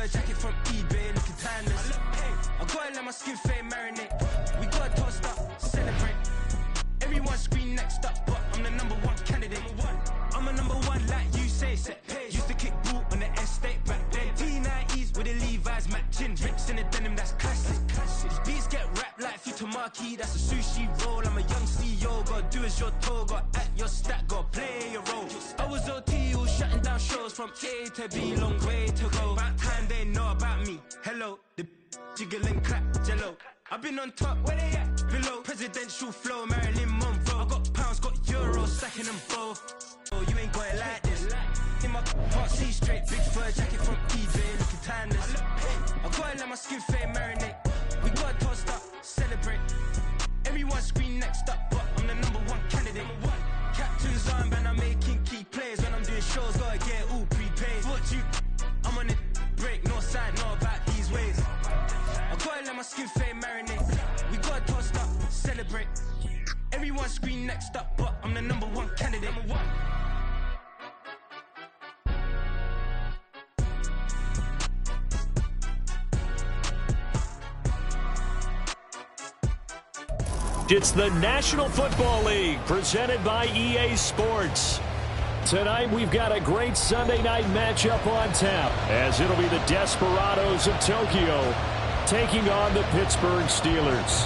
fur jacket from eBay, looking timeless. I gotta let my skin fade marinate. We gotta toast up, celebrate. Everyone scream next up, but I'm the #1 candidate. I'm a #1 like you say, set pace. Used to kick boot on the estate back then. T90s with the Levi's matching. Rips in the denim, that's classic. These beats get wrapped like Futamaki, that's a sushi roll. I'm a young CEO, gotta do as you're told. Gotta act your stat, gotta play your role. I was OT, all shutting down shows from A to B, long way to go. About time they know about me. Hello, the jiggle and clap, jello. I've been on top, where they at? Below, presidential flow, Marilyn Monroe. I got pounds, got euros, stacking them both. Oh, you ain't got it like this. In my can't see straight, big fur jacket from eBay, looking timeless. I gotta let my skin fade marinate. We gotta toast up, celebrate. Everyone scream next up, but I'm the #1 candidate. Captain's armband, I'm making key plays. When I'm doing shows, gotta get all prepaid. What you? I'm on it, break, no side, know about these ways. I gotta let my skin fade marinate. We gotta toast up, celebrate. Everyone scream next up, but I'm the #1 candidate. It's the National Football League presented by EA Sports. Tonight we've got a great Sunday night matchup on tap, as it'll be the Desperados of Tokyo taking on the Pittsburgh Steelers.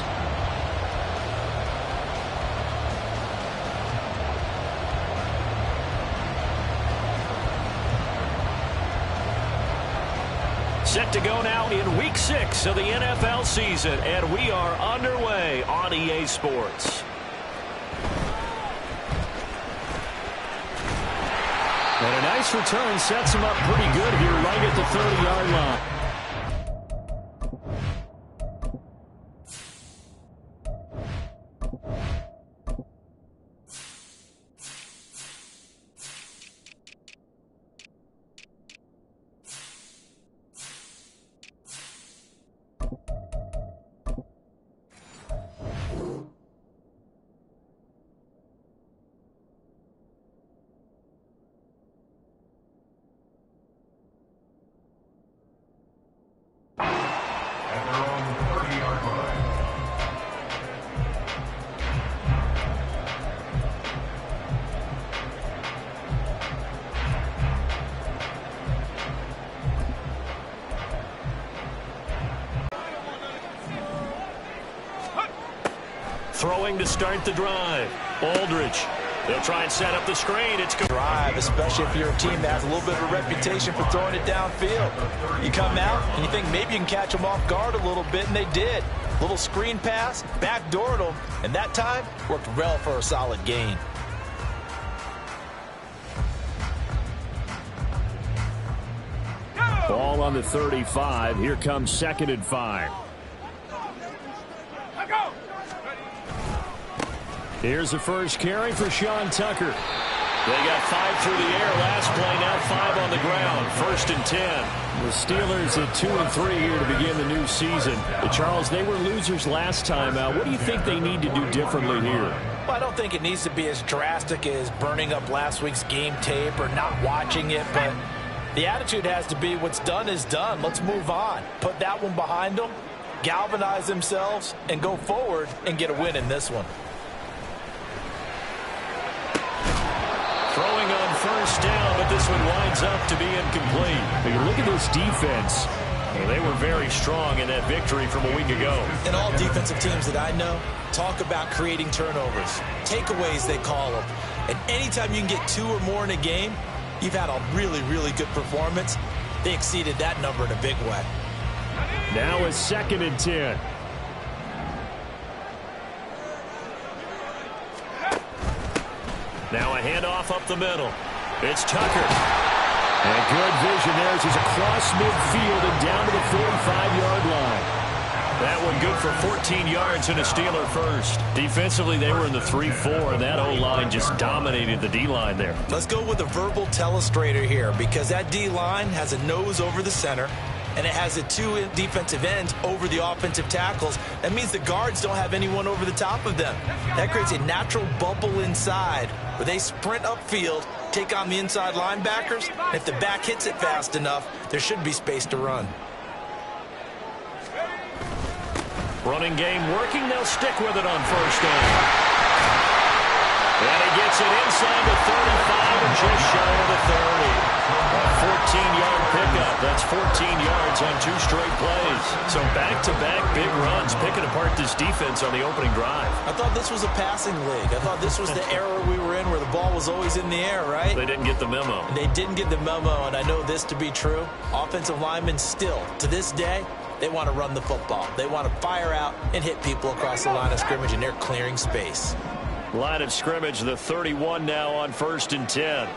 Set to go now in Week 6 of the NFL season, and we are underway on EA Sports. And a nice return sets him up pretty good here right at the 30-yard line. Throwing to start the drive. Aldridge. They'll try and set up the screen. It's good. Drive, especially if you're a team that has a little bit of a reputation for throwing it downfield. You come out and you think maybe you can catch them off guard a little bit, and they did. Little screen pass, backdoored them, and that time worked well for a solid gain. Ball on the 35. Here comes 2nd and 5. Here's the first carry for Sean Tucker. They got 5 through the air last play, now 5 on the ground. 1st and 10. The Steelers at 2-3 here to begin the new season. Charles, they were losers last time. What do you think they need to do differently here? Well, I don't think it needs to be as drastic as burning up last week's game tape or not watching it, but the attitude has to be what's done is done. Let's move on. Put that one behind them, galvanize themselves, and go forward and get a win in this one. Throwing on 1st down, but this one winds up to be incomplete. But you look at this defense. Well, they were very strong in that victory from a week ago. And all defensive teams that I know talk about creating turnovers. Takeaways, they call them. And anytime you can get 2 or more in a game, you've had a really, really good performance. They exceeded that number in a big way. Now it's 2nd and 10. Now a handoff up the middle. It's Tucker. And good vision there as he's across midfield and down to the 45-yard line. That one good for 14 yards and a Steeler first. Defensively, they were in the 3-4, and that O-line just dominated the D-line there. Let's go with a verbal telestrator here because that D-line has a nose over the center. and it has the two defensive ends over the offensive tackles. That means the guards don't have anyone over the top of them. That creates a natural bubble inside where they sprint upfield, take on the inside linebackers, and if the back hits it fast enough, there should be space to run. Running game working. They'll stick with it on first down. And he gets it inside the 35 and just shy of the 30. A 14-yard pickup. That's 14 yards on 2 straight plays. So back-to-back big runs, picking apart this defense on the opening drive. I thought this was a passing league. I thought this was the era we were in where the ball was always in the air, right? They didn't get the memo. And they didn't get the memo, and I know this to be true. Offensive linemen still, to this day, they want to run the football. They want to fire out and hit people across the line of scrimmage, and they're clearing space. Line of scrimmage, the 31 now on 1st and 10.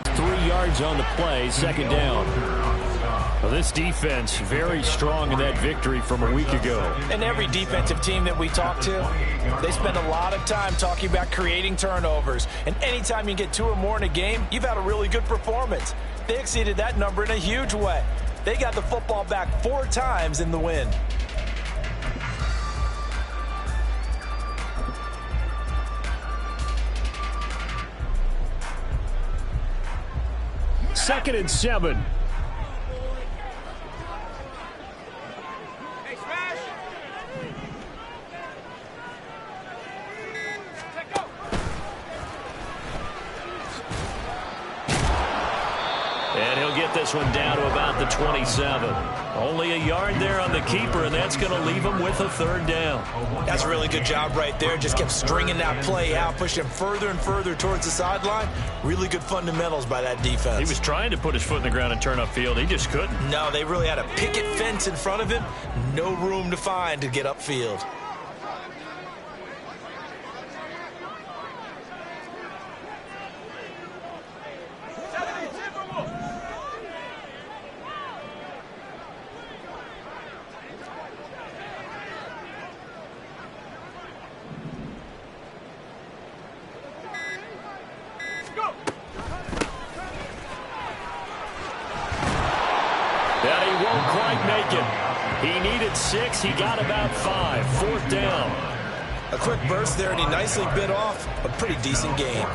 3 yards on the play, 2nd down. Well, this defense very strong in that victory from a week ago. And every defensive team that we talk to, they spend a lot of time talking about creating turnovers. And anytime you get 2 or more in a game, you've had a really good performance. They exceeded that number in a huge way. They got the football back 4 times in the win. Second and 7. And he'll get this one down to about the 27. Only a yard there on the keeper, and that's going to leave him with a 3rd down. That's a really good job right there. Just kept stringing that play out, pushing him further and further towards the sideline. Really good fundamentals by that defense. He was trying to put his foot in the ground and turn upfield. He just couldn't. No, they really had a picket fence in front of him. No room to find to get upfield. He needed 6. He got about 5. 4th down. A quick burst there, and he nicely bit off a pretty decent game.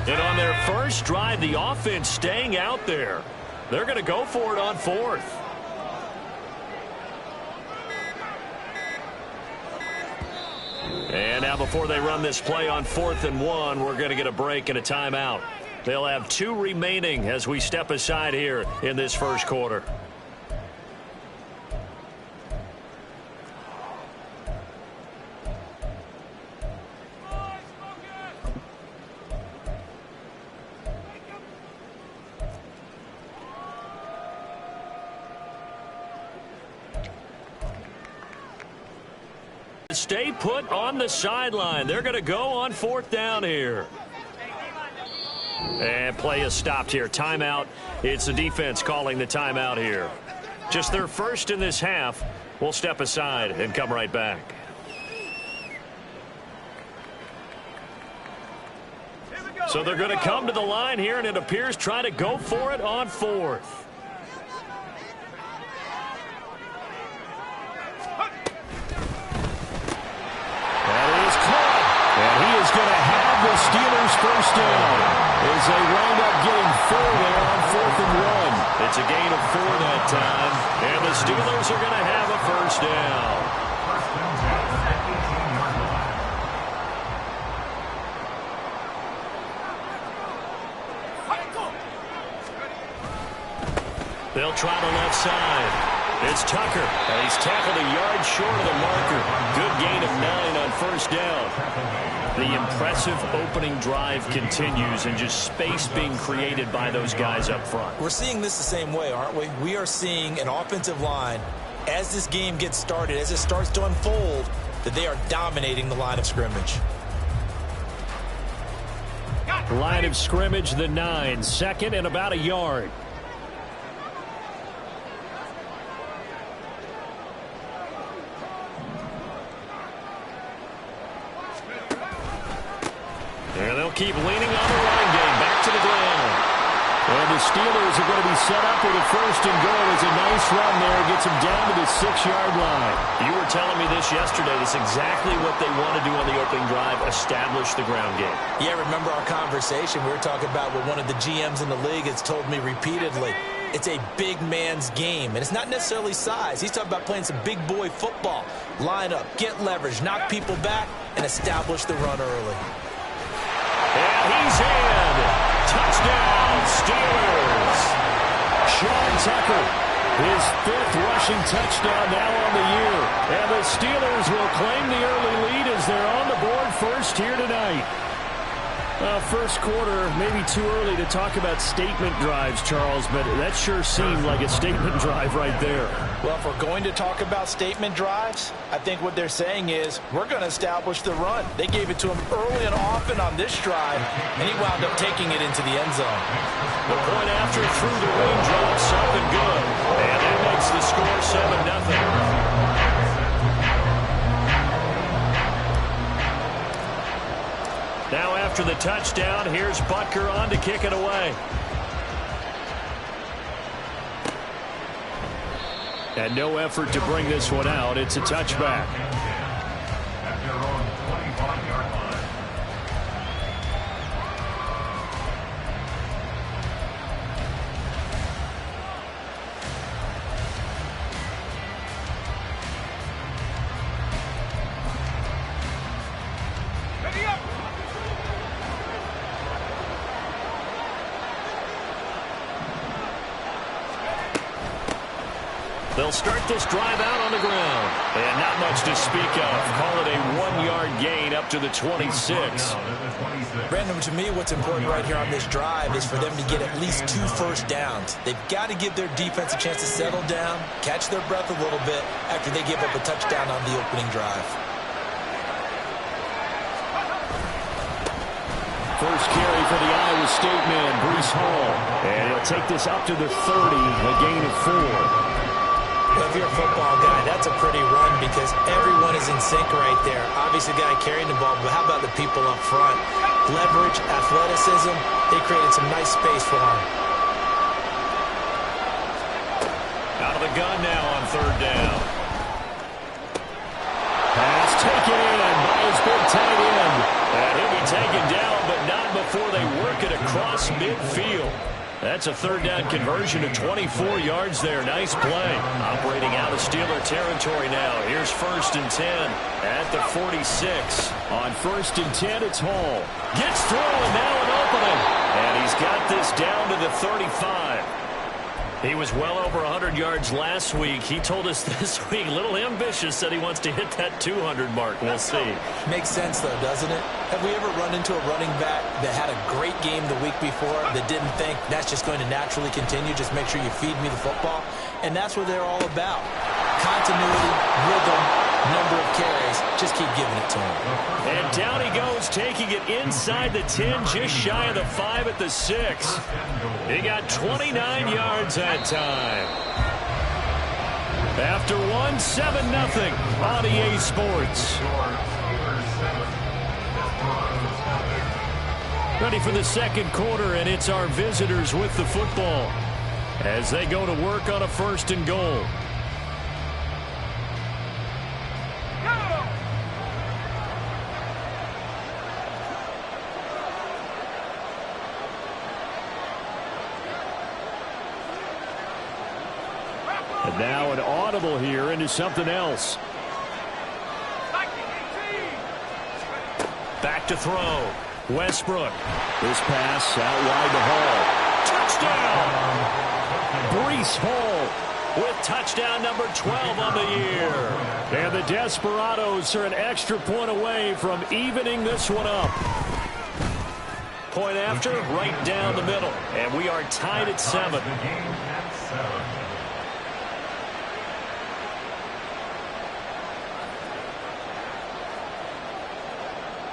And on their first drive, the offense staying out there. They're going to go for it on 4th. And now before they run this play on 4th and 1, we're going to get a break and a timeout. They'll have 2 remaining as we step aside here in this first quarter. Stay put on the sideline. They're going to go on 4th down here. And play is stopped here. Timeout. It's the defense calling the timeout here. Just their first in this half. We'll step aside and come right back. So they're going to come to the line here, and it appears try to go for it on 4th. Going to have the Steelers first down as they wind up getting 4 there on 4th and 1. It's a gain of 4 that time, and the Steelers are going to have a first down. They'll try the left side. It's Tucker, and he's tackled a yard short of the marker. Good gain of 9 on first down. The impressive opening drive continues, and just space being created by those guys up front. We're seeing this the same way, aren't we? We are seeing an offensive line as this game gets started, as it starts to unfold, that they are dominating the line of scrimmage. Line of scrimmage, the 9, second and about a yard. And they'll keep leaning on the running game. Back to the ground. And the Steelers are going to be set up with a first and goal. It's a nice run there. Gets them down to the 6-yard line. You were telling me this yesterday. That's exactly what they want to do on the opening drive, establish the ground game. Yeah, remember our conversation? We were talking about what one of the GMs in the league has told me repeatedly. It's a big man's game, and it's not necessarily size. He's talking about playing some big boy football. Line up, get leverage, knock people back, and establish the run early. And he's in. Touchdown, Steelers. Sean Tucker, his 5th rushing touchdown now on the year. And the Steelers will claim the early lead as they're on the board first here tonight. First quarter, maybe too early to talk about statement drives, Charles, but that sure seemed like a statement drive right there. Well, if we're going to talk about statement drives, I think what they're saying is we're going to establish the run. They gave it to him early and often on this drive, and he wound up taking it into the end zone. The point after through the raindrops, something good. And that makes the score 7-0. Now after the touchdown, here's Butker on to kick it away. And no effort to bring this one out. It's a touchback. At their own 25-yard line. They'll start this drive out on the ground. And not much to speak of. Call it a 1-yard gain up to the 26. Brandon, to me, what's important right here on this drive is for them to get at least 2 first downs. They've got to give their defense a chance to settle down, catch their breath a little bit after they give up a touchdown on the opening drive. First carry for the Iowa State man, Breece Hall. And he'll take this up to the 30, a gain of 4. Well, if you're a football guy, that's a pretty run because everyone is in sync right there. Obviously, the guy carrying the ball, but how about the people up front? Leverage, athleticism, they created some nice space for him. Out of the gun now on 3rd down. Pass taken in by his big tight end. And he'll be taken down, but not before they work it across midfield. That's a 3rd down conversion of 24 yards there. Nice play. Operating out of Steeler territory now. Here's 1st and 10 at the 46. On 1st and 10, it's Hall. Gets through and now an opening. And he's got this down to the 35. He was well over 100 yards last week. He told us this week, a little ambitious, said he wants to hit that 200 mark. We'll see. Makes sense, though, doesn't it? Have we ever run into a running back that had a great game the week before that didn't think that's just going to naturally continue? Just make sure you feed me the football. And that's what they're all about. Continuity, rhythm, number of carries. Just keep giving it to him. And down he goes, taking it inside the 10, just shy of the 5 at the 6. He got 29 yards that time. After 1, 7-0 on EA Sports. Ready for the 2nd quarter, and it's our visitors with the football as they go to work on a 1st and goal. And now an audible here into something else. Back to throw. Westbrook. This pass out wide to Hall. Touchdown! Breece Hall with touchdown number 12 on the year. And the Desperados are an extra point away from evening this one up. Point after, right down the middle. And we are tied at 7.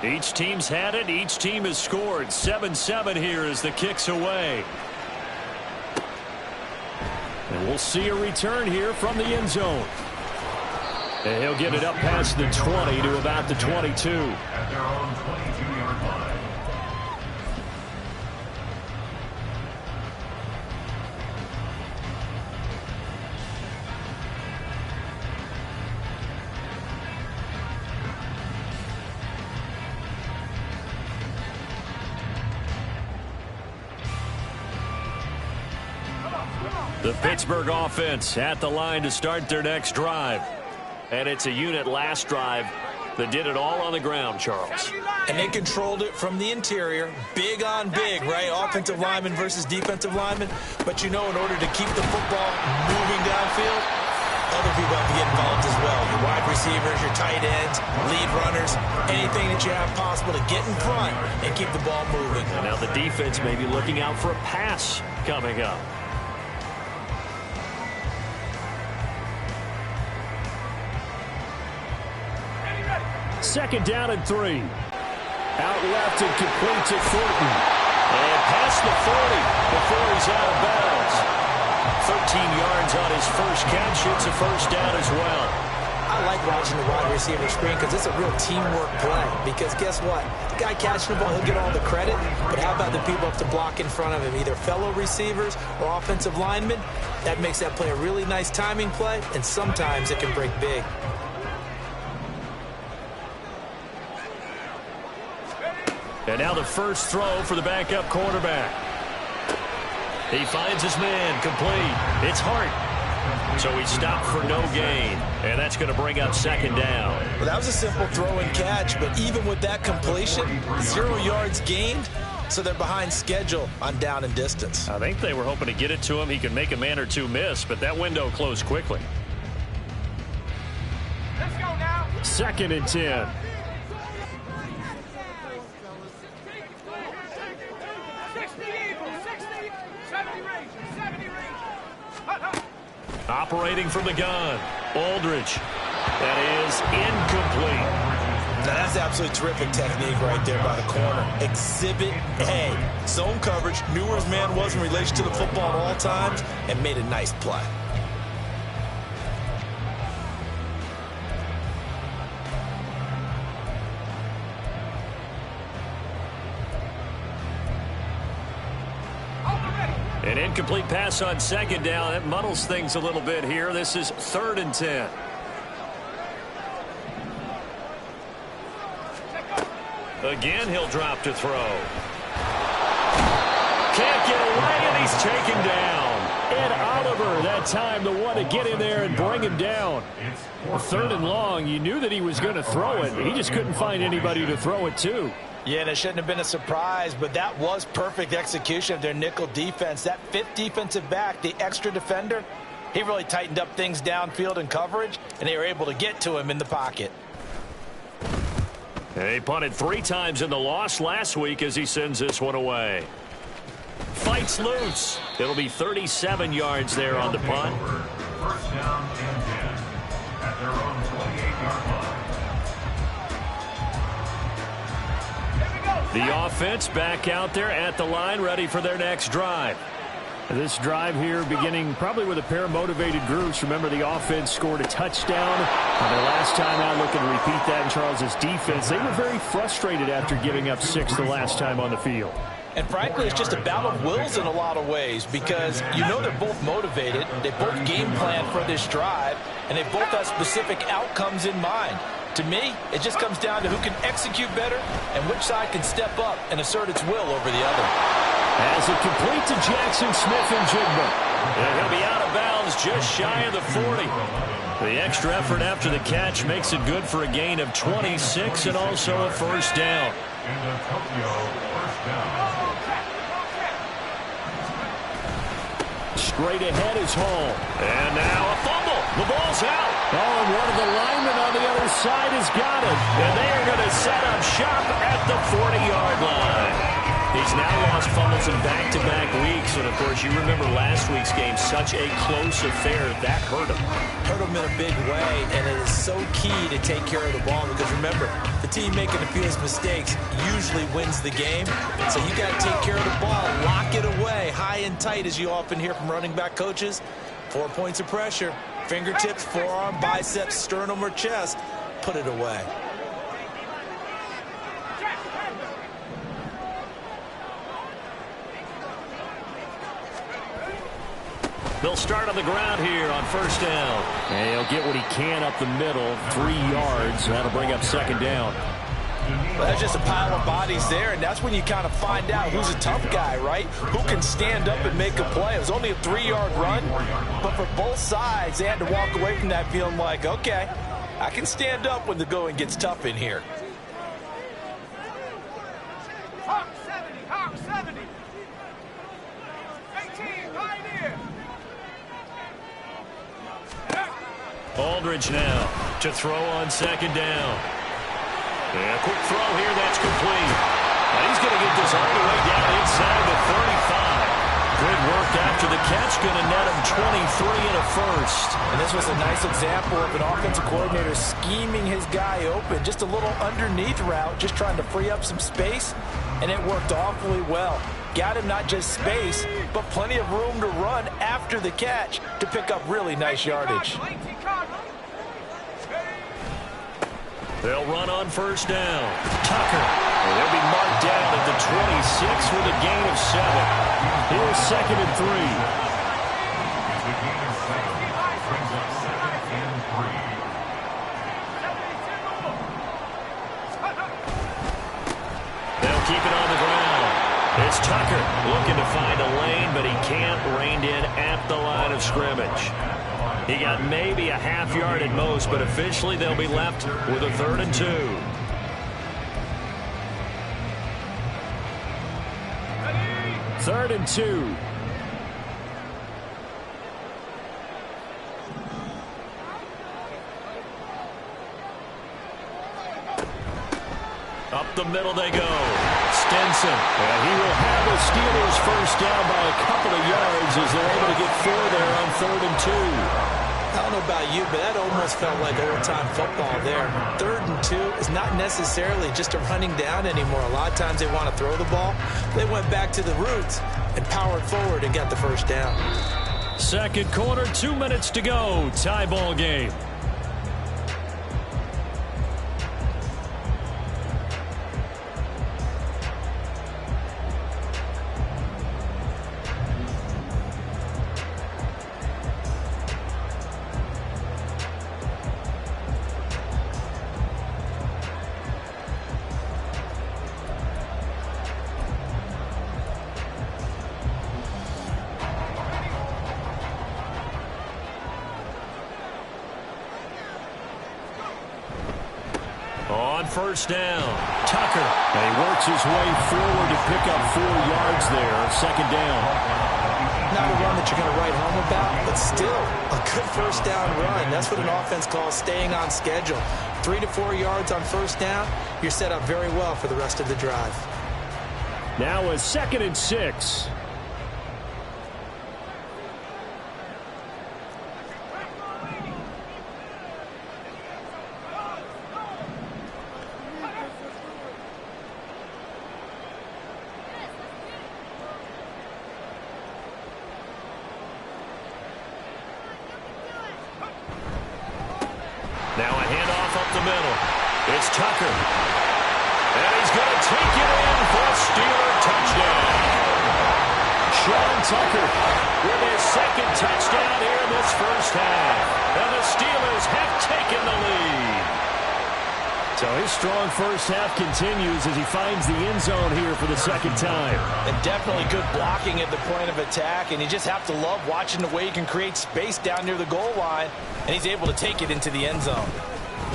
Each team's had it. Each team has scored. 7-7 here as the kick's away. And we'll see a return here from the end zone. And he'll get it up past the 20 to about the 22. At their own 22-yard line. The Pittsburgh offense at the line to start their next drive. And it's a unit last drive that did it all on the ground, Charles. And they controlled it from the interior. Big on big, right? Offensive lineman versus defensive lineman. But, you know, in order to keep the football moving downfield, other people have to get involved as well. Your wide receivers, your tight ends, lead runners, anything that you have possible to get in front and keep the ball moving. And now the defense may be looking out for a pass coming up. Second down and 3. Out left and complete to Thornton. And past the 40 before he's out of bounds. 13 yards on his first catch. It's a first down as well. I like watching the wide receiver screen because it's a real teamwork play. Because guess what? The guy catching the ball, he'll get all the credit. But how about the people up to block in front of him? Either fellow receivers or offensive linemen. That makes that play a really nice timing play. And sometimes it can break big. And now the first throw for the backup quarterback. He finds his man complete. It's Hart. So he stopped for no gain. And that's going to bring up second down. Well, that was a simple throw and catch, but even with that completion, 0 yards gained, so they're behind schedule on down and distance. I think they were hoping to get it to him. He could make a man or two miss, but that window closed quickly. Let's go now. 2nd and 10. Operating from the gun, Aldridge. That is incomplete. Now that's absolutely terrific technique right there by the corner. Exhibit A. Zone coverage, knew where his man was in relation to the football at all times, and made a nice play. An incomplete pass on second down. That muddles things a little bit here. This is 3rd and 10. Again, he'll drop to throw. Can't get away, and he's taken down. Ed Oliver, that time, the one to get in there and bring him down. 3rd and long. You knew that he was going to throw it. He just couldn't find anybody to throw it to. Yeah, and it shouldn't have been a surprise, but that was perfect execution of their nickel defense. That 5th defensive back, the extra defender, he really tightened up things downfield in coverage, and they were able to get to him in the pocket. He punted 3 times in the loss last week as he sends this one away. Fights loose. It'll be 37 yards there on the punt. First down and 10 at their own 28-yard line. The offense back out there at the line, ready for their next drive. This drive here beginning probably with a pair of motivated groups. Remember, the offense scored a touchdown on their last time out. Looking to repeat that in Charles's defense. They were very frustrated after giving up 6 the last time on the field. And frankly, it's just a battle of wills in a lot of ways because you know they're both motivated. They both game plan for this drive, and they both have specific outcomes in mind. To me, it just comes down to who can execute better and which side can step up and assert its will over the other. As it complete to Jackson Smith-Njigba. And he'll be out of bounds just shy of the 40. The extra effort after the catch makes it good for a gain of 26 and also a first down. And the Tokyo first down. Straight ahead is Hall. And now a fumble. The ball's out. Oh, and one of the linemen on the other side has got it. And they are going to set up shop at the 40-yard line. He's now lost fumbles in back-to-back weeks, and of course, you remember last week's game, such a close affair. That hurt him. Hurt him in a big way, and it is so key to take care of the ball because remember, the team making a few mistakes usually wins the game. So you got to take care of the ball, lock it away, high and tight, as you often hear from running back coaches. 4 points of pressure, fingertips, forearm, biceps, sternum, or chest. Put it away. They'll start on the ground here on first down. And he'll get what he can up the middle, 3 yards. That'll bring up second down. Well, that's just a pile of bodies there, and that's when you kind of find out who's a tough guy, right? Who can stand up and make a play. It was only a 3-yard run, but for both sides, they had to walk away from that feeling like, okay, I can stand up when the going gets tough in here. Hawk 70, Hawk 70. 18, right here. Aldridge now to throw on second down. And a quick throw here, that's complete. And he's going to get this all the way down inside the 35. Good work after the catch, going to net him 23 and a first. And this was a nice example of an offensive coordinator scheming his guy open. Just a little underneath route, just trying to free up some space, and it worked awfully well. Got him not just space, but plenty of room to run after the catch to pick up really nice yardage. They'll run on first down. Tucker. And they'll be marked down at the 26 with a gain of 7. Here's second and 3. The gain of 7 brings up second and 3. They'll keep it on the ground. It's Tucker looking to find a lane, but he can't. Reined in at the line of scrimmage. He got maybe a half yard at most, but officially they'll be left with a 3rd and 2. Third and 2. Up the middle they go. Stinson. And he will have the Steelers first down by a couple of yards as they're able to get 4 there on 3rd and 2. I don't know about you, but that almost felt like old-time football there. 3rd and 2 is not necessarily just a running down anymore. A lot of times they want to throw the ball. They went back to the roots and powered forward and got the first down. Second quarter, 2 minutes to go. Tie ball game. On first down, Tucker. And he works his way forward to pick up 4 yards there. Second down. Not a run that you're going to write home about, but still a good first down run. That's what an offense calls staying on schedule. 3 to 4 yards on first down, you're set up very well for the rest of the drive. Now a 2nd and 6. Now a handoff up the middle. It's Tucker. And he's going to take it in for a Steeler touchdown. Sean Tucker with his 2nd touchdown here in this first half. And the Steelers have taken the lead. So his strong first half continues as he finds the end zone here for the 2nd time. And definitely good blocking at the point of attack, and you just have to love watching the way he can create space down near the goal line, and he's able to take it into the end zone.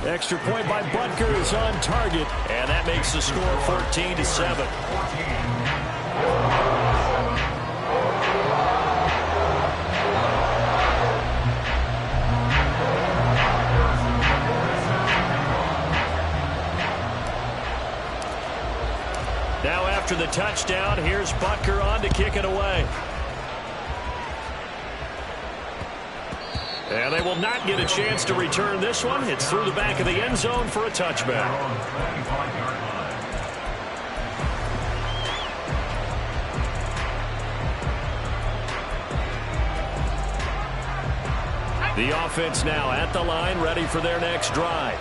Extra point by Butker is on target, and that makes the score 14-7. Now after after the touchdown. Here's Butker on to kick it away. And they will not get a chance to return this one. It's through the back of the end zone for a touchback. The offense now at the line, ready for their next drive.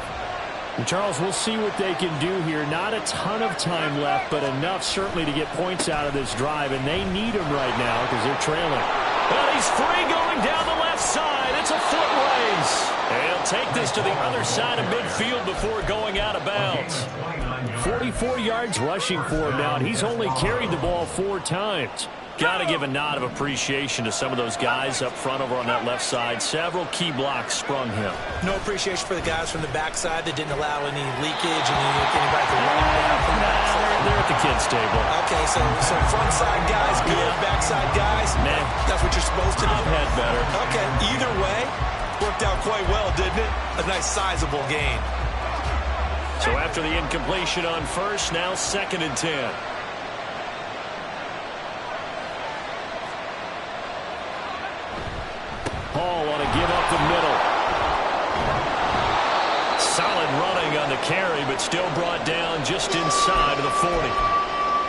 And Charles, we'll see what they can do here. Not a ton of time left, but enough certainly to get points out of this drive, and they need them right now because they're trailing. Well, he's free going down the left side. It's a foot race. And he'll take this to the other side of midfield before going out of bounds. 44 yards rushing for him now, and he's only carried the ball 4 times. Got to give a nod of appreciation to some of those guys up front over on that left side. Several key blocks sprung him. No appreciation for the guys from the backside that didn't allow any leakage and anybody to run down from the backside. They're at the kids' table. Okay, so front side guys, good. Backside guys, man, that's what you're supposed to do. I've had better. Okay, either way, worked out quite well, didn't it? A nice sizable gain. So after the incompletion on first, now 2nd and 10. Hall want to give up the middle. Solid running on the carry, but still brought down just inside of the 40.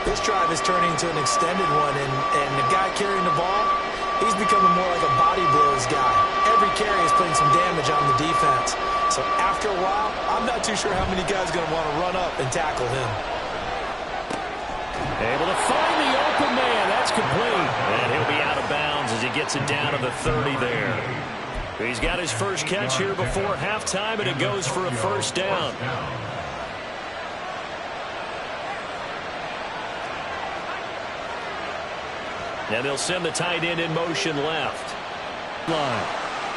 This drive is turning into an extended one, and the guy carrying the ball, he's becoming more like a body blows guy. Every carry is putting some damage on the defense. So after a while, I'm not too sure how many guys are going to want to run up and tackle him. Able to find the open man. That's complete. And he'll be out of bounds as he gets it down to the 30 there. He's got his first catch here before halftime, and it goes for a first down. And they'll send the tight end in motion left. Line.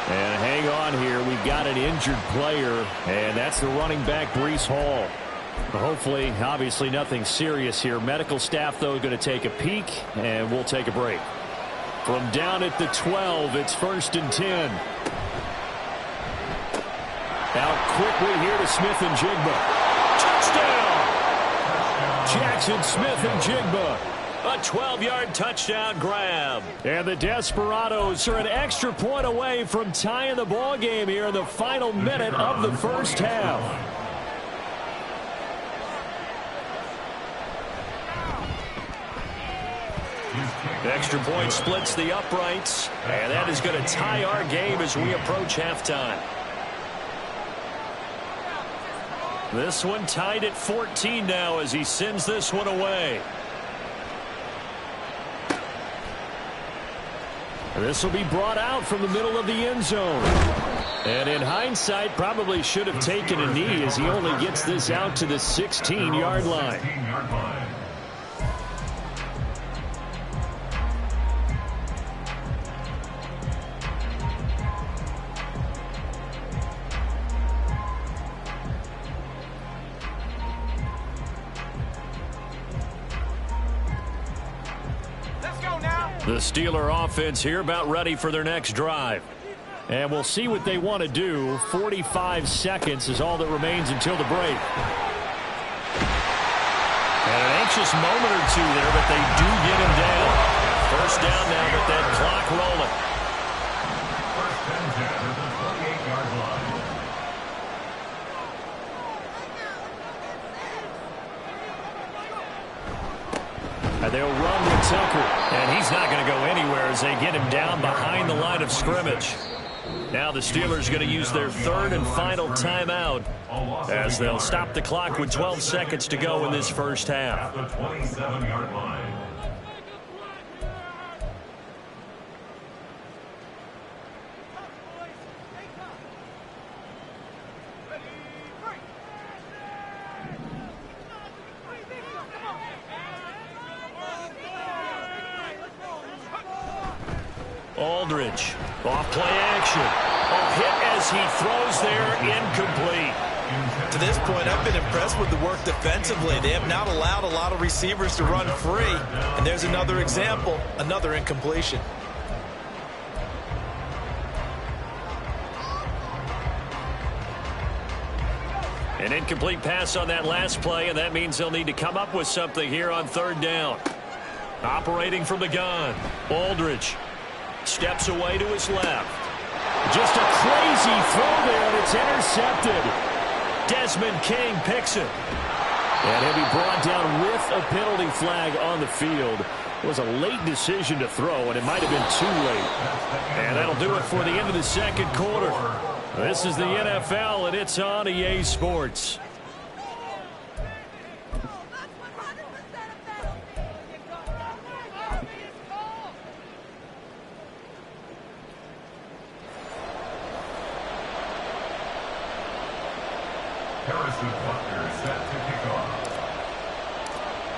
And hang on here. We've got an injured player, and that's the running back, Breece Hall. Hopefully, obviously, nothing serious here. Medical staff, though, going to take a peek, and we'll take a break. From down at the 12, it's 1st and 10. Out quickly here to Smith-Njigba. Touchdown! Jackson Smith-Njigba. A 12-yard touchdown grab. And the Desperados are an extra point away from tying the ball game here in the final minute of the first half. The extra point splits the uprights, and that is going to tie our game as we approach halftime. This one tied at 14 now as he sends this one away. This will be brought out from the middle of the end zone. And in hindsight, probably should have taken a knee as he only gets this out to the 16-yard line. The Steeler offense here about ready for their next drive. And we'll see what they want to do. 45 seconds is all that remains until the break. And an anxious moment or two there, but they do get him down. First down now with that clock rolling. First and 10 at the 28-yard line. And they'll run with Tucker. And he's not going to go anywhere as they get him down behind the line of scrimmage. Now the Steelers going to use their 3rd and final timeout as they'll stop the clock with 12 seconds to go in this first half. At the 27-yard line. Aldridge, off play action. A hit as he throws there, incomplete. To this point, I've been impressed with the work defensively. They have not allowed a lot of receivers to run free. And there's another example, another incompletion. An incomplete pass on that last play, and that means they'll need to come up with something here on third down. Operating from the gun, Aldridge steps away to his left. Just a crazy throw there, and it's intercepted. Desmond King picks it. And he'll be brought down with a penalty flag on the field. It was a late decision to throw, and it might have been too late. And that'll do it for the end of the second quarter. This is the NFL, and it's on EA Sports. Harrison Butker set to kick off.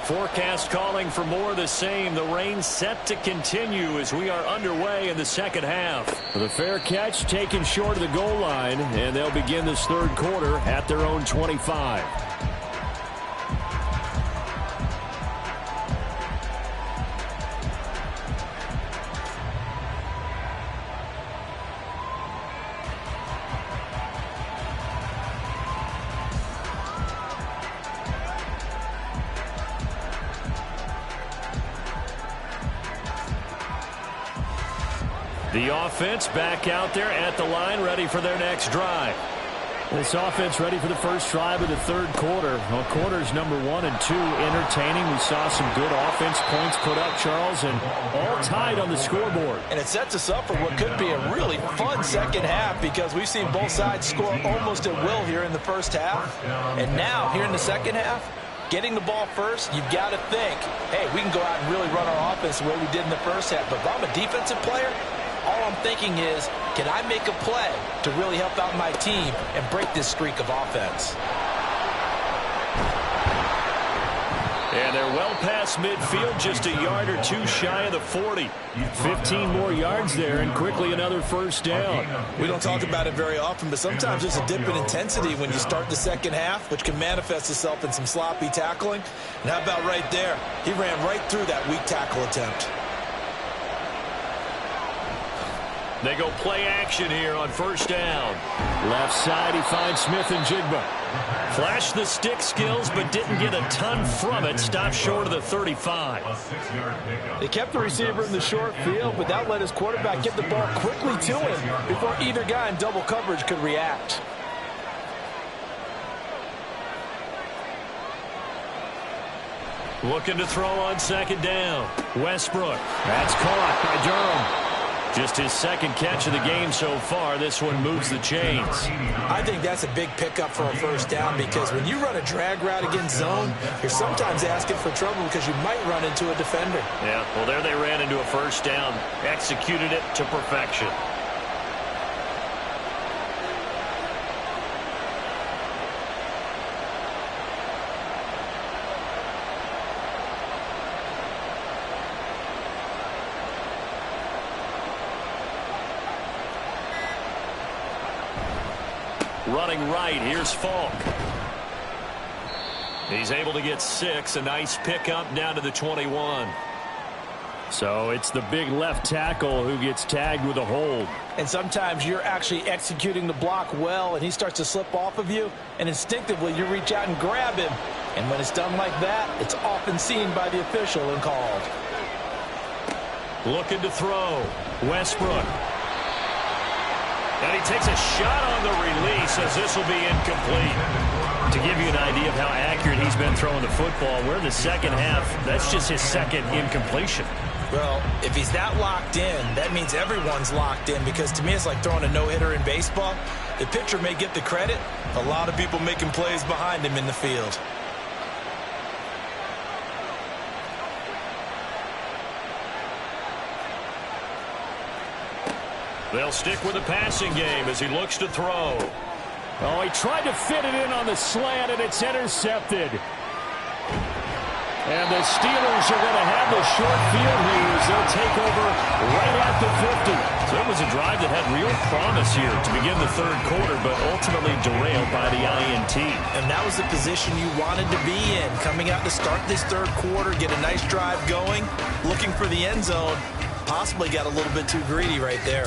Forecast calling for more of the same. The rain set to continue as we are underway in the second half. The fair catch taken short of the goal line, and they'll begin this third quarter at their own 25. The offense back out there at the line, ready for their next drive. This offense ready for the first drive of the third quarter. Well, quarters number 1 and 2 entertaining. We saw some good offense points put up, Charles, and all tied on the scoreboard. And it sets us up for what could be a really fun second half because we've seen both sides score almost at will here in the first half. And now, here in the second half, getting the ball first, you've got to think, hey, we can go out and really run our offense the way we did in the first half. But if I'm a defensive player, all I'm thinking is, can I make a play to really help out my team and break this streak of offense? And they're well past midfield, just a yard or two shy of the 40. 15 more yards there, and quickly another first down. We don't talk about it very often, but sometimes there's a dip in intensity when you start the second half, which can manifest itself in some sloppy tackling. And how about right there? He ran right through that weak tackle attempt. They go play action here on first down. Left side, he finds Smith and Jigba. Flashed the stick skills, but didn't get a ton from it. Stopped short of the 35. A 6-yard pickup. They kept the receiver in the short field, but that let his quarterback get the ball quickly to him before either guy in double coverage could react. Looking to throw on second down. Westbrook. That's caught by Durham. Just his second catch of the game so far. This one moves the chains. I think that's a big pickup for a first down because when you run a drag route against zone, you're sometimes asking for trouble because you might run into a defender. Yeah, well, there they ran into a first down. Executed it to perfection. Running right, here's Falk. He's able to get 6, a nice pickup down to the 21. So it's the big left tackle who gets tagged with a hold. And sometimes you're actually executing the block well, and he starts to slip off of you, and instinctively you reach out and grab him. And when it's done like that, it's often seen by the official and called. Looking to throw. Westbrook. And he takes a shot on the release as this will be incomplete. To give you an idea of how accurate he's been throwing the football, we're in the second half. That's just his second incompletion. Well, if he's that locked in, that means everyone's locked in because to me it's like throwing a no-hitter in baseball. The pitcher may get the credit. A lot of people making plays behind him in the field. They'll stick with the passing game as he looks to throw. Oh, he tried to fit it in on the slant, and it's intercepted. And the Steelers are going to have the short field here as they'll take over right at the 50. So it was a drive that had real promise here to begin the third quarter, but ultimately derailed by the INT. And that was the position you wanted to be in, coming out to start this third quarter, get a nice drive going, looking for the end zone. Possibly got a little bit too greedy right there.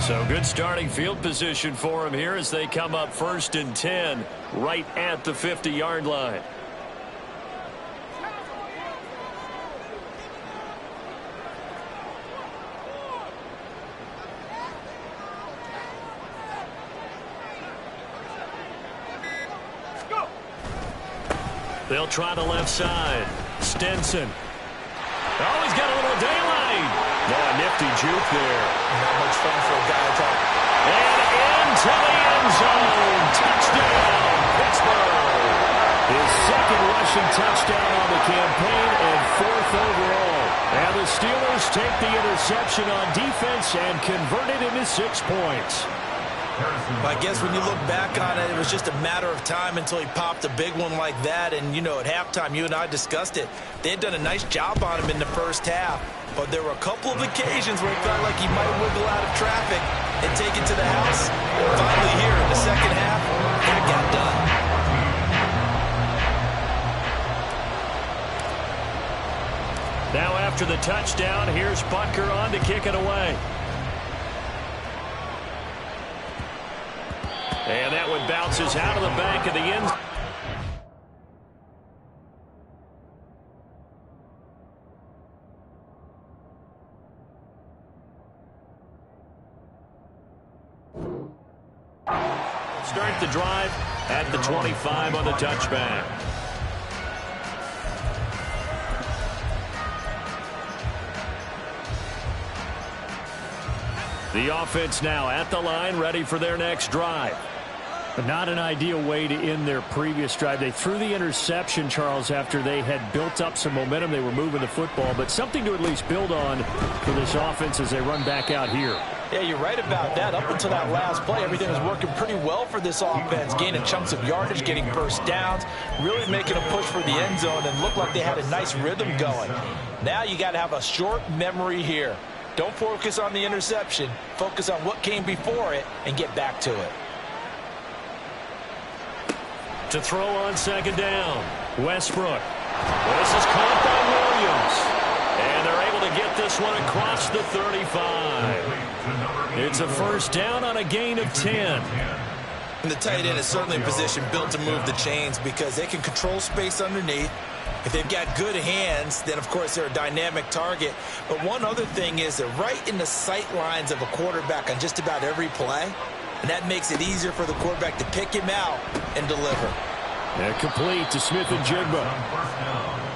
So good starting field position for him here as they come up 1st and 10 right at the 50-yard line. They'll try the left side. Stenson. Oh, he's got a little daylight. No, a nifty juke there. Not much fun for a guy to talk. And into the end zone. Touchdown, Pittsburgh. His second rushing touchdown on the campaign and 4th overall. And the Steelers take the interception on defense and convert it into 6 points. I guess when you look back on it, it was just a matter of time until he popped a big one like that. And, you know, at halftime, you and I discussed it. They had done a nice job on him in the first half. But there were a couple of occasions where it felt like he might wiggle out of traffic and take it to the house. Finally here in the second half, that got done. Now after the touchdown, here's Butker on to kick it away. And that one bounces out of the back of the end. Start the drive at the 25 on the touchback. The offense now at the line, ready for their next drive. But not an ideal way to end their previous drive. They threw the interception, Charles, after they had built up some momentum. They were moving the football, but something to at least build on for this offense as they run back out here. Yeah, you're right about that. Up until that last play, everything was working pretty well for this offense, gaining chunks of yardage, getting first downs, really making a push for the end zone, and looked like they had a nice rhythm going. Now you got to have a short memory here. Don't focus on the interception. Focus on what came before it and get back to it. To throw on second down, Westbrook. Well, this is caught by Williams. And they're able to get this one across the 35. It's a first down on a gain of 10. And the tight end is certainly in position built to move the chains because they can control space underneath. If they've got good hands, then, of course, they're a dynamic target. But one other thing is they're right in the sight lines of a quarterback on just about every play. And that makes it easier for the quarterback to pick him out and deliver. And complete to Smith and Jigba.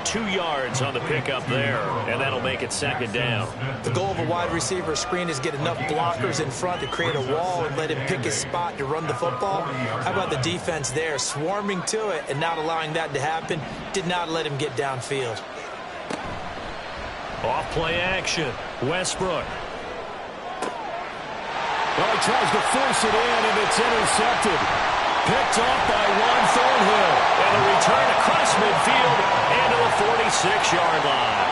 2 yards on the pickup there, and that'll make it second down. The goal of a wide receiver screen is get enough blockers in front to create a wall and let him pick his spot to run the football. How about the defense there, swarming to it and not allowing that to happen? Did not let him get downfield. Off play action, Westbrook. Well, he tries to force it in, and it's intercepted. Picked off by Juan Thornhill. And a return across midfield and to the 46-yard line.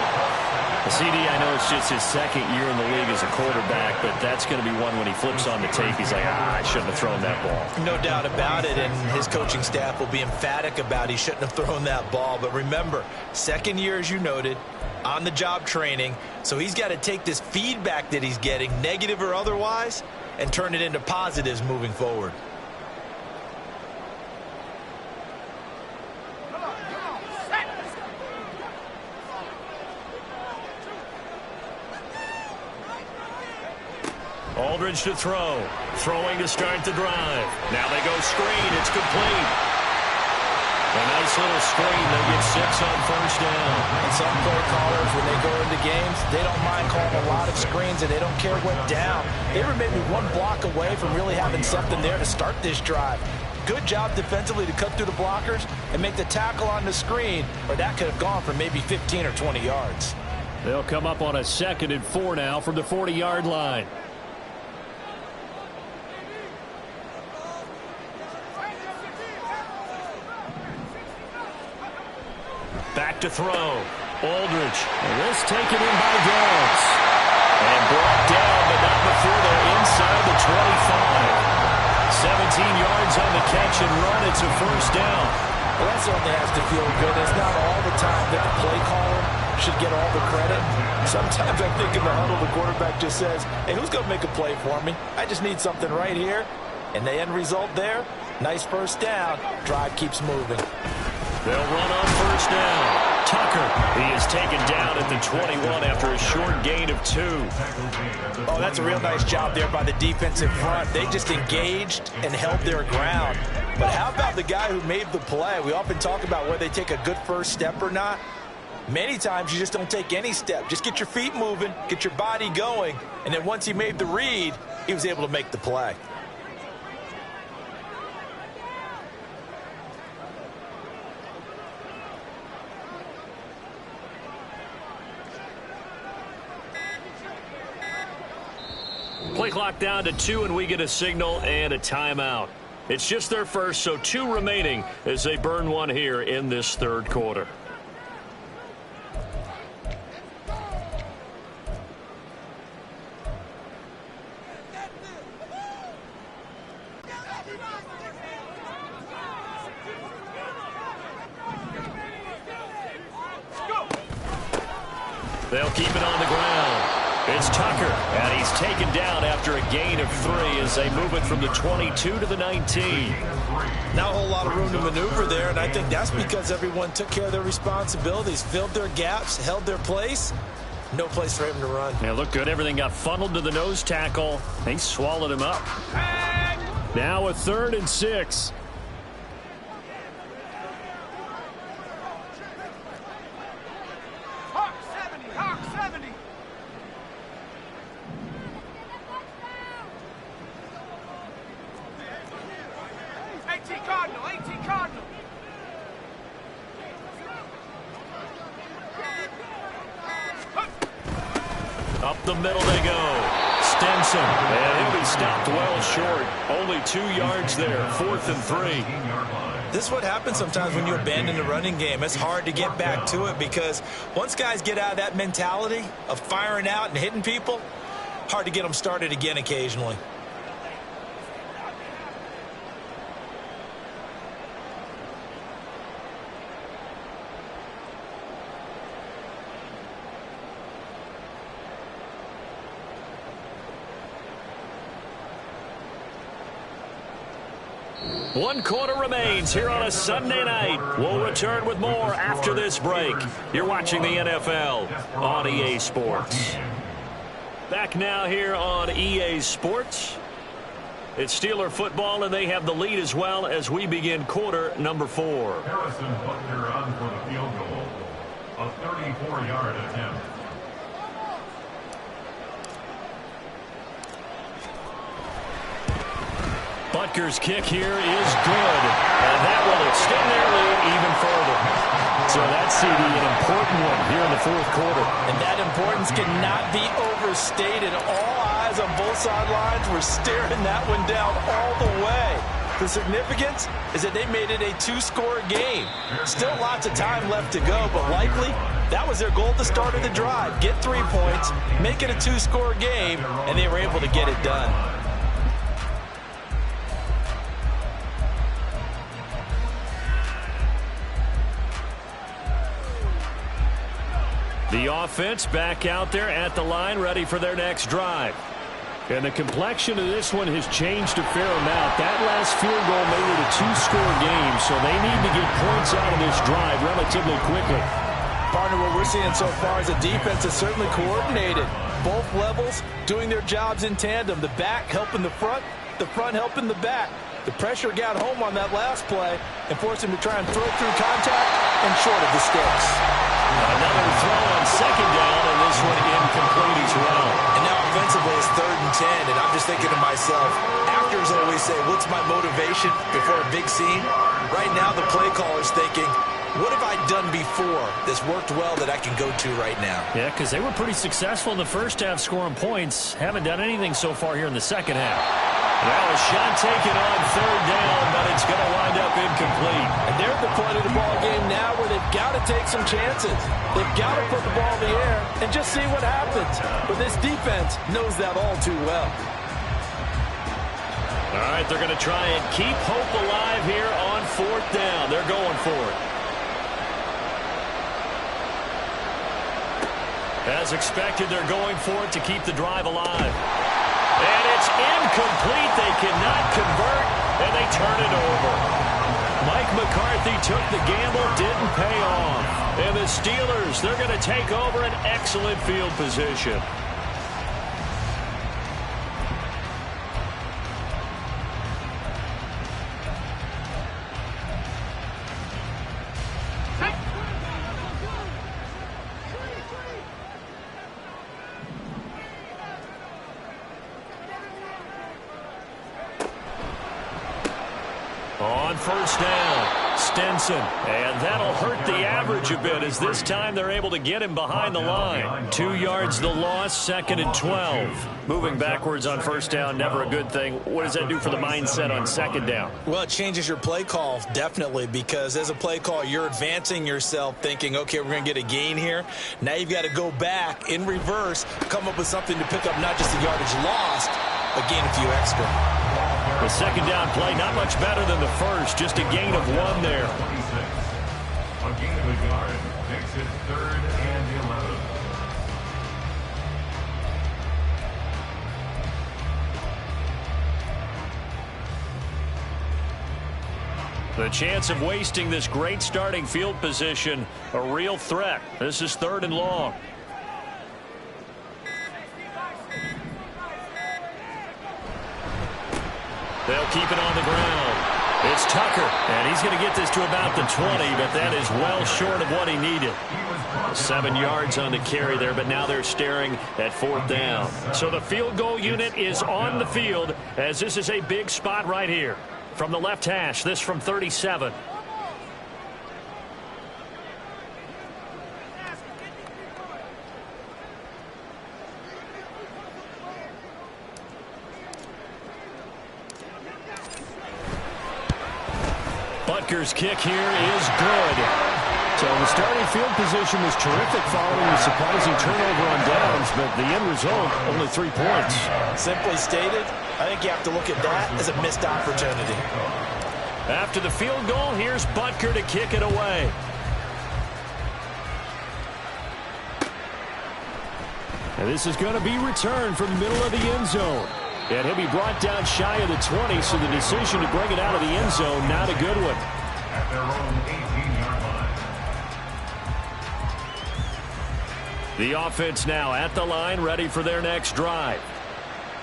CD, I know it's just his second year in the league as a quarterback, but that's going to be one when he flips on the tape. He's like, I shouldn't have thrown that ball. No doubt about it, and his coaching staff will be emphatic about he shouldn't have thrown that ball. But remember, second year, as you noted, on-the-job training, so he's got to take this feedback that he's getting, negative or otherwise, and turn it into positives moving forward. Aldridge to throw. Throwing to start the drive. Now they go screen. It's complete. A nice little screen. They get 6 on first down. And some play callers, when they go into games, they don't mind calling a lot of screens, and they don't care what down. They were maybe one block away from really having something there to start this drive. Good job defensively to cut through the blockers and make the tackle on the screen, or that could have gone for maybe 15 or 20 yards. They'll come up on a 2nd and 4 now from the 40-yard line. Back to throw. Aldridge. And this taken in by Downs. And brought down, but not before they're inside the 25. 17 yards on the catch and run. It's a first down. Well, that certainly has to feel good. It's not all the time that the play caller should get all the credit. Sometimes I think in the huddle, the quarterback just says, hey, who's going to make a play for me? I just need something right here. And the end result there, nice first down. Drive keeps moving. They'll run on first down. Tucker, he is taken down at the 21 after a short gain of 2. Oh, that's a real nice job there by the defensive front. They just engaged and held their ground. But how about the guy who made the play? We often talk about whether they take a good first step or not. Many times you just don't take any step. Just get your feet moving, get your body going, and then once he made the read, he was able to make the play. Play clock down to 2, and we get a signal and a timeout. It's just their first, so 2 remaining as they burn one here in this third quarter. They'll keep it on the ground. It's Tucker, and he's taken down after a gain of 3 as they move it from the 22 to the 19. Not a whole lot of room to maneuver there, and I think that's because everyone took care of their responsibilities, filled their gaps, held their place. No place for him to run. Yeah, looked good. Everything got funneled to the nose tackle. They swallowed him up. Now a 3rd and 6. Hawk 70, Hawk 70. Cardinal, 18 Cardinal. Up the middle they go. Stenson, and he'll be stopped well short. Only 2 yards there, 4th and 3. This is what happens sometimes when you abandon the running game. It's hard to get back to it because once guys get out of that mentality of firing out and hitting people, hard to get them started again occasionally. One quarter remains here on a Sunday night. We'll return with more after this break. You're watching the NFL on EA Sports. Back now here on EA Sports. It's Steeler football, and they have the lead as well as we begin quarter number 4. Harrison Butker on for the field goal. A 34-yard attempt. Butker's kick here is good, and that will extend their lead even further. So that's, CD, an important one here in the 4th quarter. And that importance cannot be overstated. All eyes on both sidelines were staring that one down all the way. The significance is that they made it a 2-score game. Still lots of time left to go, but likely that was their goal at the start of the drive. Get 3 points, make it a 2-score game, and they were able to get it done. The offense back out there at the line, ready for their next drive. And the complexion of this one has changed a fair amount. That last field goal made it a 2-score game, so they need to get points out of this drive relatively quickly. Partner, what we're seeing so far is a defense that's certainly coordinated. Both levels doing their jobs in tandem. The back helping the front helping the back. The pressure got home on that last play and forced him to try and throw through contact and short of the sticks. Another throw on 2nd down, and this one incomplete as well. And now offensively it's 3rd and 10, and I'm just thinking to myself, actors always say, what's my motivation before a big scene? Right now the play caller's thinking, what have I done before that's worked well that I can go to right now? Yeah, because they were pretty successful in the first half scoring points. Haven't done anything so far here in the second half. Well, a shot taken on 3rd down, but it's going to wind up incomplete. And they're at the point of the ball game now where they've got to take some chances. They've got to put the ball in the air and just see what happens. But this defense knows that all too well. All right, they're going to try and keep hope alive here on 4th down. They're going for it. As expected, they're going for it to keep the drive alive. And it's incomplete. They cannot convert, and they turn it over. Mike McCarthy took the gamble, didn't pay off. And the Steelers, they're going to take over an excellent field position. On first down, Stinson. And that'll hurt the average a bit as this time they're able to get him behind the line. 2 yards the loss, 2nd and 12. Moving backwards on first down, never a good thing. What does that do for the mindset on 2nd down? Well, it changes your play call, definitely, because as a play call, you're advancing yourself thinking, okay, we're going to get a gain here. Now you've got to go back in reverse, come up with something to pick up not just the yardage lost, but gain a few extra. The 2nd down play, not much better than the first, just a gain of 1 there. 26. A gain of a yard makes it 3rd and 11. The chance of wasting this great starting field position, a real threat. This is 3rd and long. They'll keep it on the ground. It's Tucker, and he's going to get this to about the 20, but that is well short of what he needed. 7 yards on the carry there, but now they're staring at 4th down. So the field goal unit is on the field, as this is a big spot right here. From the left hash, this from 37. Butker's kick here is good. So the starting field position was terrific following the surprising turnover on downs, but the end result, only 3 points. Simply stated, I think you have to look at that as a missed opportunity. After the field goal, here's Butker to kick it away. And this is going to be returned from the middle of the end zone. And he'll be brought down shy of the 20, so the decision to bring it out of the end zone, not a good one. At their own 18-yard line. The offense now at the line, ready for their next drive.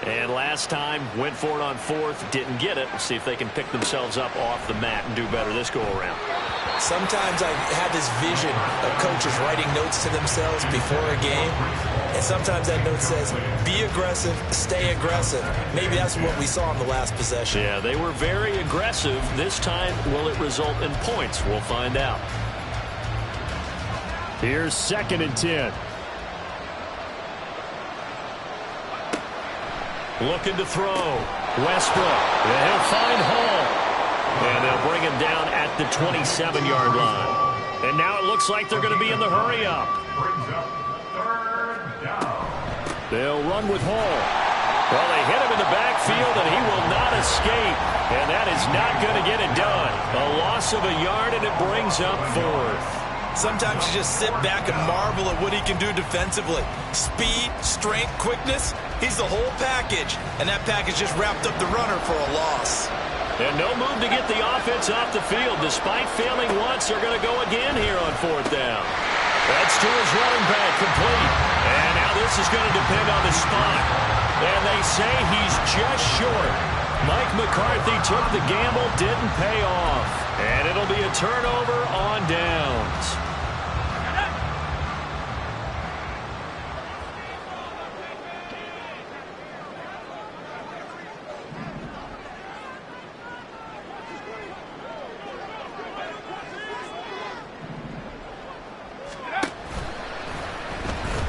And last time, went for it on 4th, didn't get it. We'll see if they can pick themselves up off the mat and do better this go-around. Sometimes I have this vision of coaches writing notes to themselves before a game, and sometimes that note says, be aggressive, stay aggressive. Maybe that's what we saw in the last possession. Yeah, they were very aggressive. This time, will it result in points? We'll find out. Here's 2nd and 10. Looking to throw. Westbrook. And he'll find Hall. And they'll bring him down at the 27-yard line. And now it looks like they're going to be in the hurry-up. Brings up 3rd down. They'll run with Hall. Well, they hit him in the backfield, and he will not escape. And that is not going to get it done. A loss of a yard, and it brings up 4th. Sometimes you just sit back and marvel at what he can do defensively. Speed, strength, quickness, he's the whole package. And that package just wrapped up the runner for a loss. And no move to get the offense off the field. Despite failing once, they're going to go again here on 4th down. That's to his running back, complete. And now this is going to depend on the spot. And they say he's just short. Mike McCarthy took the gamble, didn't pay off. And it'll be a turnover on downs.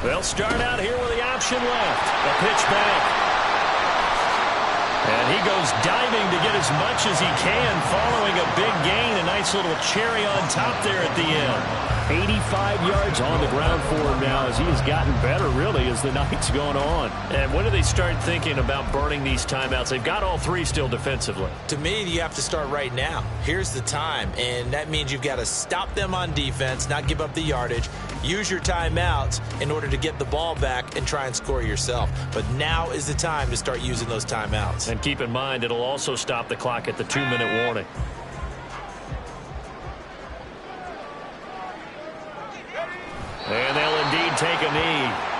They'll start out here with the option left. A pitch back. And he goes diving to get as much as he can following a big gain. A nice little cherry on top there at the end. 85 yards on the ground for him now as he has gotten better, really, as the night's gone on. And when do they start thinking about burning these timeouts? They've got all 3 still defensively. To me, you have to start right now. Here's the time, and that means you've got to stop them on defense, not give up the yardage. use your timeouts in order to get the ball back and try and score yourself. But now is the time to start using those timeouts. And keep in mind, it'll also stop the clock at the 2-minute warning. And they'll indeed take a knee.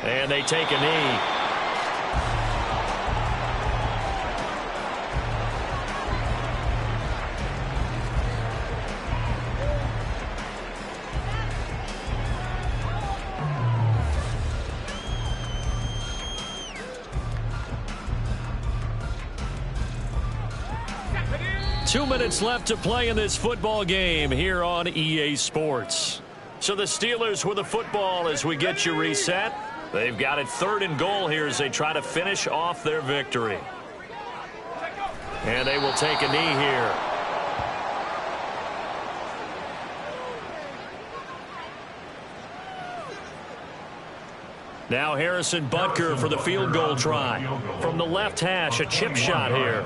And they take a knee. Two minutes left to play in this football game here on EA Sports. So the Steelers with the football as we get you reset. They've got it 3rd and goal here as they try to finish off their victory. And they will take a knee here. Now Harrison Butker for the field goal try. From the left hash, a chip shot here.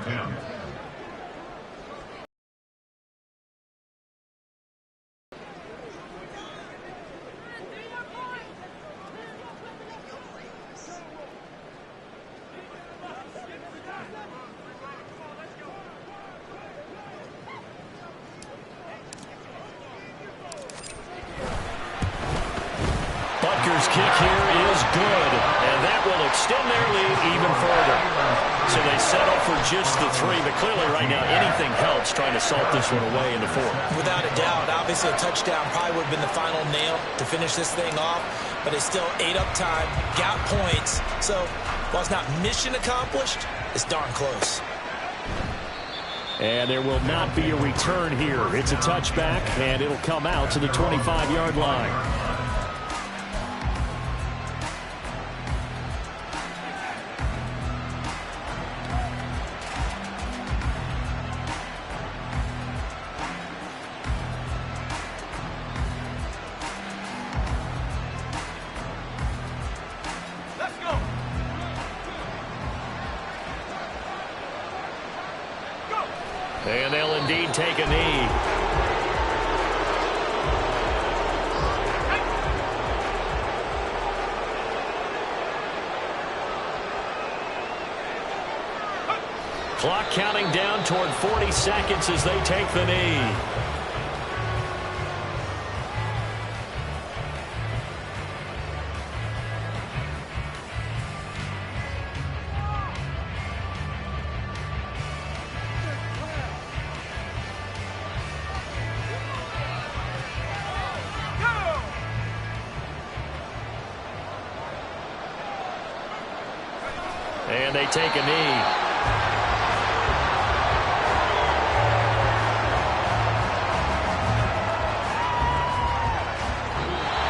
Butker's kick here is good, and that will extend their lead even further. So they settle for just the 3, but clearly right now anything helps trying to salt this one away in the 4th. Without a doubt, obviously a touchdown probably would have been the final nail to finish this thing off, but it's still ate up time, got points. So while it's not mission accomplished, it's darn close. And there will not be a return here. It's a touchback, and it'll come out to the 25-yard line. And they'll indeed take a knee. Clock counting down toward 40 seconds as they take the knee. And they take a knee.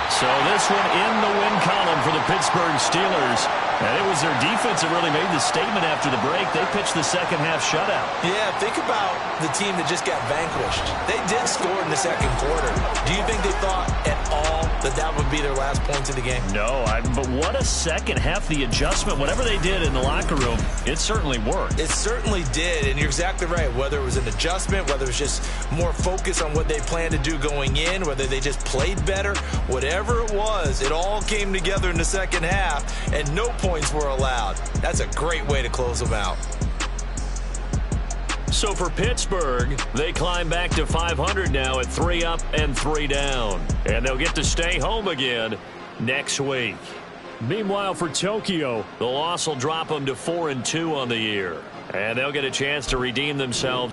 So this one in the win column for the Pittsburgh Steelers. And it was their defense that really made the statement after the break. They pitched the second half shutout. Yeah, think about the team that just got vanquished. They did score in the second quarter. Do you think they thought at all that that would be their last points of the game? No, but what a second half. The adjustment, whatever they did in the locker room, it certainly worked. It certainly did, and you're exactly right. Whether it was an adjustment, whether it was just more focus on what they planned to do going in, whether they just played better, whatever it was, it all came together in the second half, and no points were allowed. That's a great way to close them out. So for Pittsburgh, they climb back to 500 now at 3 up and 3 down. And they'll get to stay home again next week. Meanwhile, for Tokyo, the loss will drop them to 4-2 on the year. And they'll get a chance to redeem themselves.